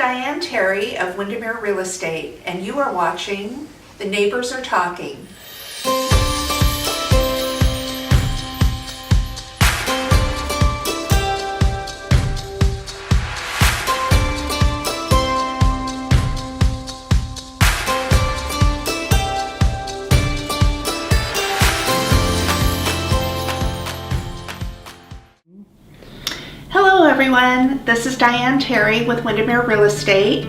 Diane Terry of Windermere Real Estate, and you are watching The Neighbors Are Talking. Hello everyone, this is Diane Terry with Windermere Real Estate.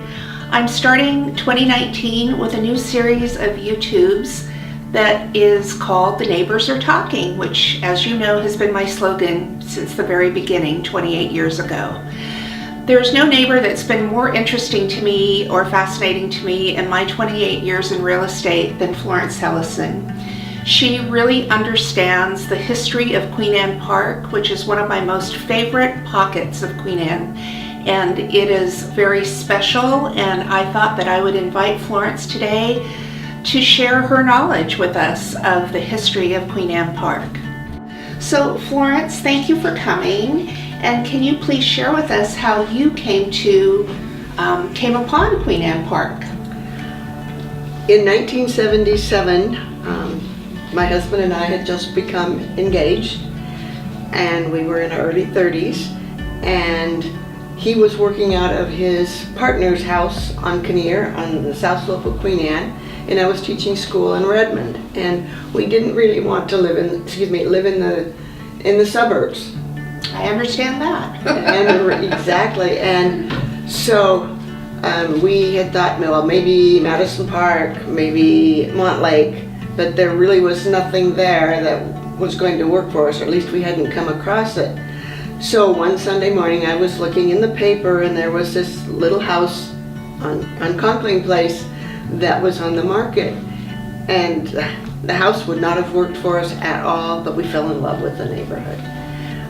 I'm starting 2019 with a new series of YouTubes that is called The Neighbors Are Talking, which, as you know, has been my slogan since the very beginning 28 years ago. There's no neighbor that's been more interesting to me or fascinating to me in my 28 years in real estate than Florence Helliesen. She really understands the history of Queen Anne Park, which is one of my most favorite pockets of Queen Anne, and it is very special, and I thought that I would invite Florence today to share her knowledge with us of the history of Queen Anne Park. So Florence, thank you for coming, and can you please share with us how you came upon Queen Anne Park? In 1977, my husband and I had just become engaged, and we were in our early 30s, and he was working out of his partner's house on Kinnear on the south slope of Queen Anne, and I was teaching school in Redmond, and we didn't really want to live in the suburbs. I understand that. Exactly, and so we had thought, well, maybe Madison Park, maybe Montlake, but there really was nothing there that was going to work for us, or at least we hadn't come across it. So one Sunday morning I was looking in the paper, and there was this little house on Conkling Place that was on the market, and the house would not have worked for us at all, but we fell in love with the neighborhood.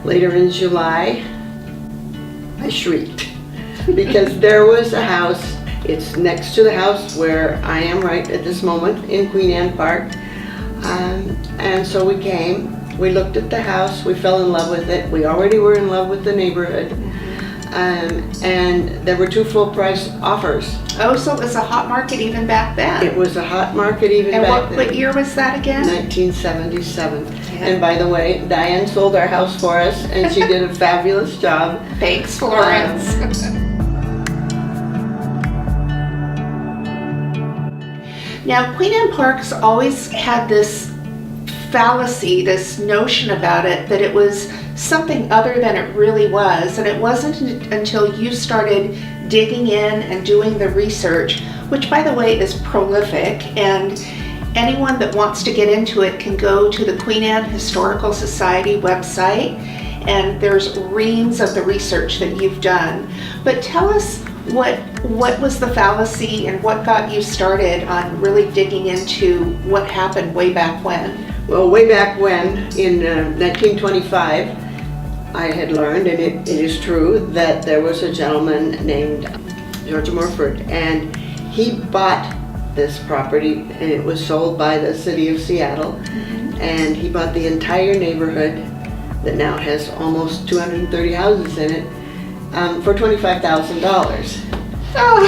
Later in July, I shrieked because there was a house. It's next to the house where I am right at this moment in Queen Anne Park. And so we came, we looked at the house, we fell in love with it. We already were in love with the neighborhood. And there were two full price offers. Oh, so it was a hot market even back then? It was a hot market even back then. And what year was that again? 1977. Yeah. And by the way, Diane sold our house for us, and she did a fabulous job. Thanks, Florence. Now, Queen Anne Park's always had this fallacy, this notion about it, that it was something other than it really was. And it wasn't until you started digging in and doing the research, which, by the way, is prolific, and anyone that wants to get into it can go to the Queen Anne Historical Society website, and there's reams of the research that you've done. But tell us what was the fallacy and what got you started on really digging into what happened way back when? Well, way back when, in 1925, I had learned, and it is true, that there was a gentleman named George Morford, and he bought this property, and it was sold by the city of Seattle, and he bought the entire neighborhood that now has almost 230 houses in it for $25,000. Oh.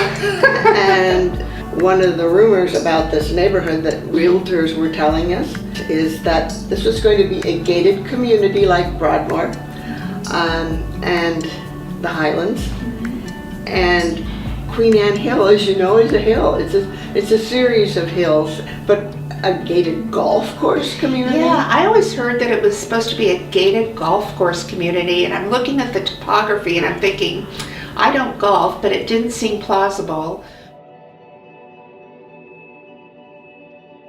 And one of the rumors about this neighborhood that realtors were telling us is that this was going to be a gated community like Broadmoor and the Highlands. And Queen Anne Hill, as you know, is a hill. It's a series of hills, but a gated golf course community. Yeah, I always heard that it was supposed to be a gated golf course community, and I'm looking at the topography and I'm thinking, I don't golf, but it didn't seem plausible.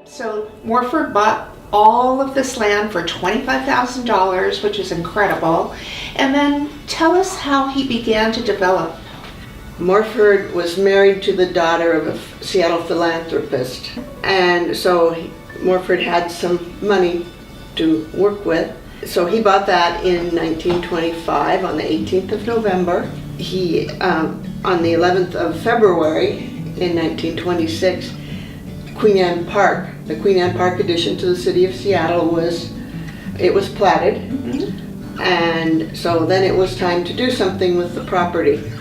So Morford bought all of this land for $25,000, which is incredible. And then tell us how he began to develop. Morford was married to the daughter of a Seattle philanthropist, and so Morford had some money to work with. So he bought that in 1925 on the 18th of November. He, on the 11th of February in 1926, Queen Anne Park, the Queen Anne Park addition to the city of Seattle was platted. And so then it was time to do something with the property.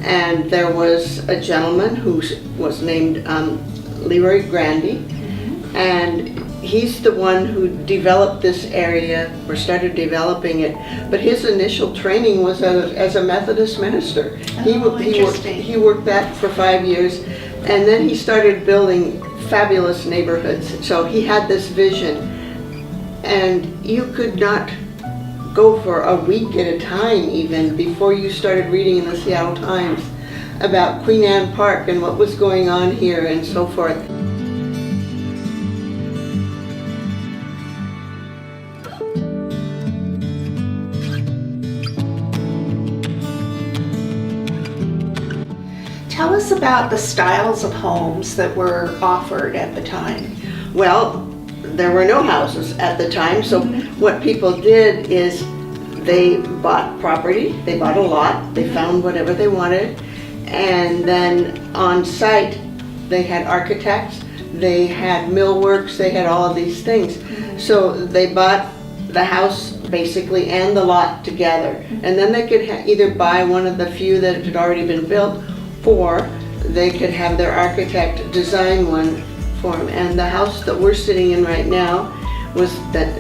And there was a gentleman who was named Leroy Grandy, and he's the one who developed this area, or started developing it. But his initial training was as a Methodist minister. He worked that for 5 years, and then he started building fabulous neighborhoods. So he had this vision, and you could not go for a week at a time even before you started reading in the Seattle Times about Queen Anne Park and what was going on here and so forth. Tell us about the styles of homes that were offered at the time. Well, there were no houses at the time, so what people did is they bought property, they bought a lot, they found whatever they wanted, and then on site they had architects, they had millworks, they had all of these things. So they bought the house basically and the lot together, and then they could either buy one of the few that had already been built, or they could have their architect design one for them. And the house that we're sitting in right now was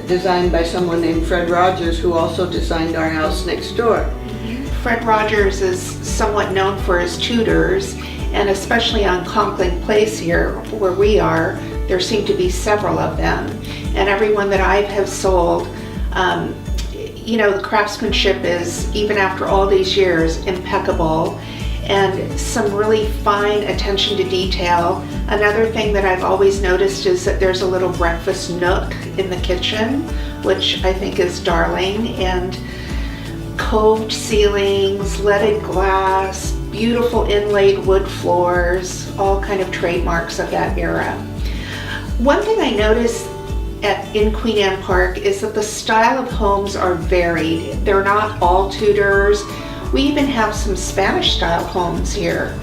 designed by someone named Fred Rogers, who also designed our house next door. Fred Rogers is somewhat known for his Tudors, and especially on Conkling Place here, where we are, there seem to be several of them. And everyone that I have sold, you know, the craftsmanship is, even after all these years, impeccable, and some really fine attention to detail. Another thing that I've always noticed is that there's a little breakfast nook in the kitchen, which I think is darling, and coved ceilings, leaded glass, beautiful inlaid wood floors, all kind of trademarks of that era. One thing I noticed in Queen Anne Park is that the style of homes are varied. They're not all Tudors. We even have some Spanish style homes here.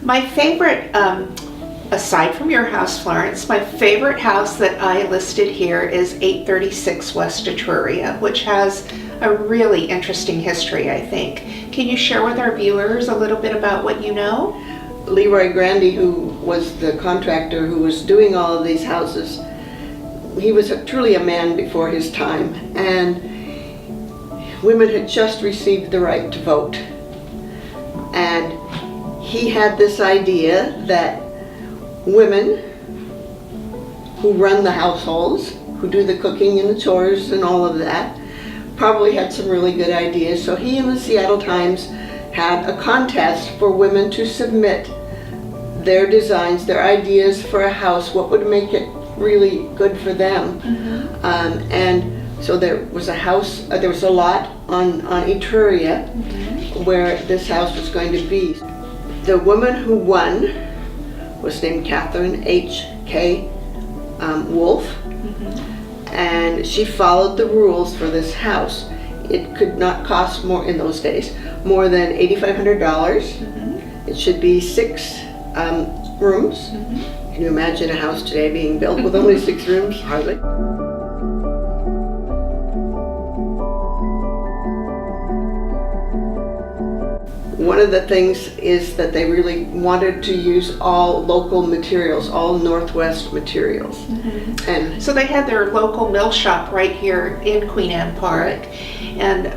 My favorite, aside from your house, Florence, my favorite house that I listed here is 836 West Etruria, which has a really interesting history, I think. Can you share with our viewers a little bit about what you know? Leroy Grandy, who was the contractor who was doing all of these houses, he was truly a man before his time, and women had just received the right to vote. And he had this idea that women who run the households, who do the cooking and the chores and all of that, probably had some really good ideas. So he and the Seattle Times had a contest for women to submit their designs, their ideas for a house, what would make it really good for them. And so there was a house, there was a lot on Etruria where this house was going to be. The woman who won was named Catherine H.K. Wolf, and she followed the rules for this house. It could not cost more, in those days, more than $8,500. It should be 6 rooms. Can you imagine a house today being built with only 6 rooms? Hardly. One of the things is that they really wanted to use all local materials, all Northwest materials. And so they had their local mill shop right here in Queen Anne Park. And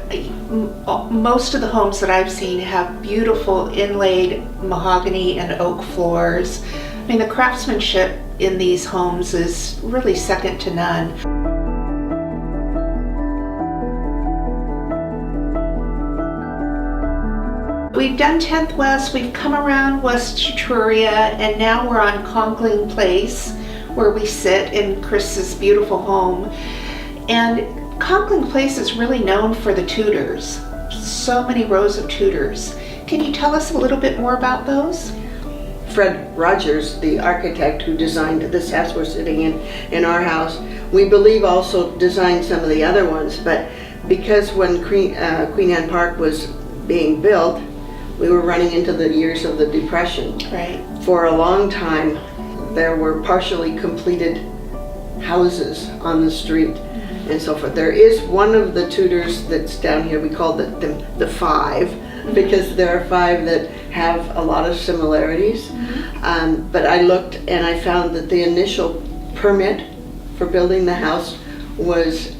most of the homes that I've seen have beautiful inlaid mahogany and oak floors. I mean, the craftsmanship in these homes is really second to none. We've done 10th West, we've come around West Etruria, and now we're on Conkling Place, where we sit in Chris's beautiful home. And Conkling Place is really known for the Tudors. So many rows of Tudors. Can you tell us a little bit more about those? Fred Rogers, the architect who designed this house we're sitting in our house, we believe also designed some of the other ones, but because when Queen Anne Park was being built, we were running into the years of the Depression. Right. For a long time, there were partially completed houses on the street and so forth. There is one of the Tudors that's down here, we call the five, because there are five that have a lot of similarities. But I looked and I found that the initial permit for building the house was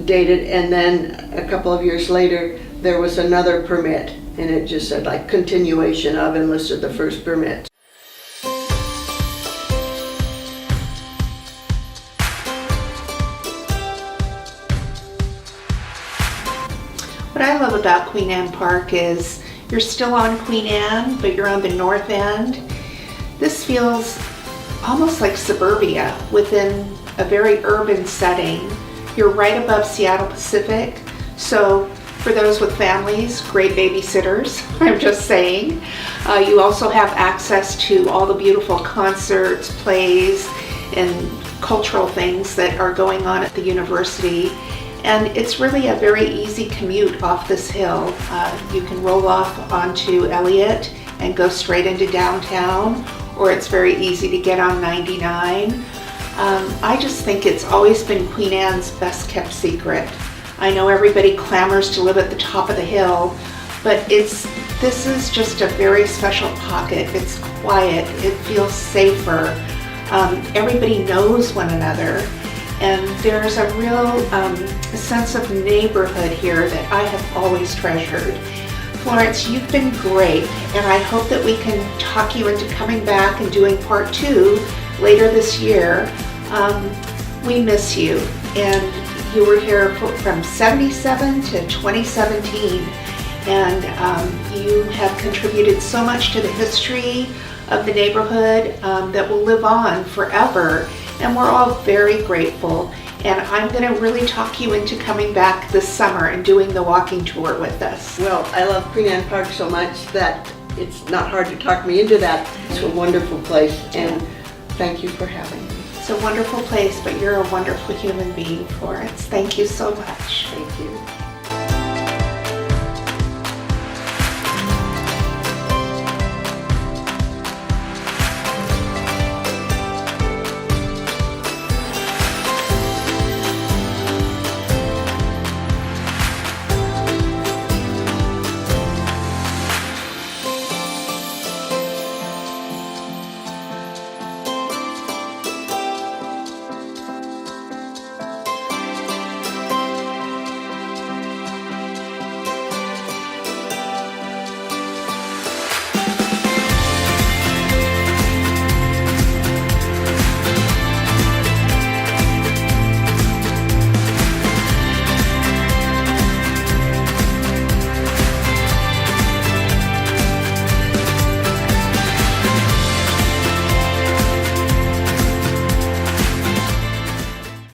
dated, and then a couple of years later there was another permit, and it just said like continuation of, and listed the first permit. What I love about Queen Anne Park is you're still on Queen Anne, but you're on the north end. This feels almost like suburbia within a very urban setting. You're right above Seattle Pacific, so for those with families, great babysitters, I'm just saying. You also have access to all the beautiful concerts, plays, and cultural things that are going on at the university. And it's really a very easy commute off this hill. You can roll off onto Elliott and go straight into downtown, or it's very easy to get on 99. I just think it's always been Queen Anne's best kept secret. I know everybody clamors to live at the top of the hill, but this is just a very special pocket. It's quiet, it feels safer. Everybody knows one another. And there's a real sense of neighborhood here that I have always treasured. Florence, you've been great, and I hope that we can talk you into coming back and doing part 2 later this year. We miss you, and you were here from 77 to 2017, and you have contributed so much to the history of the neighborhood that will live on forever. And we're all very grateful, and I'm going to really talk you into coming back this summer and doing the walking tour with us. Well, I love Queen Anne Park so much that it's not hard to talk me into that. It's a wonderful place, and thank you for having me. It's a wonderful place, but you're a wonderful human being, Florence. Thank you so much. Thank you.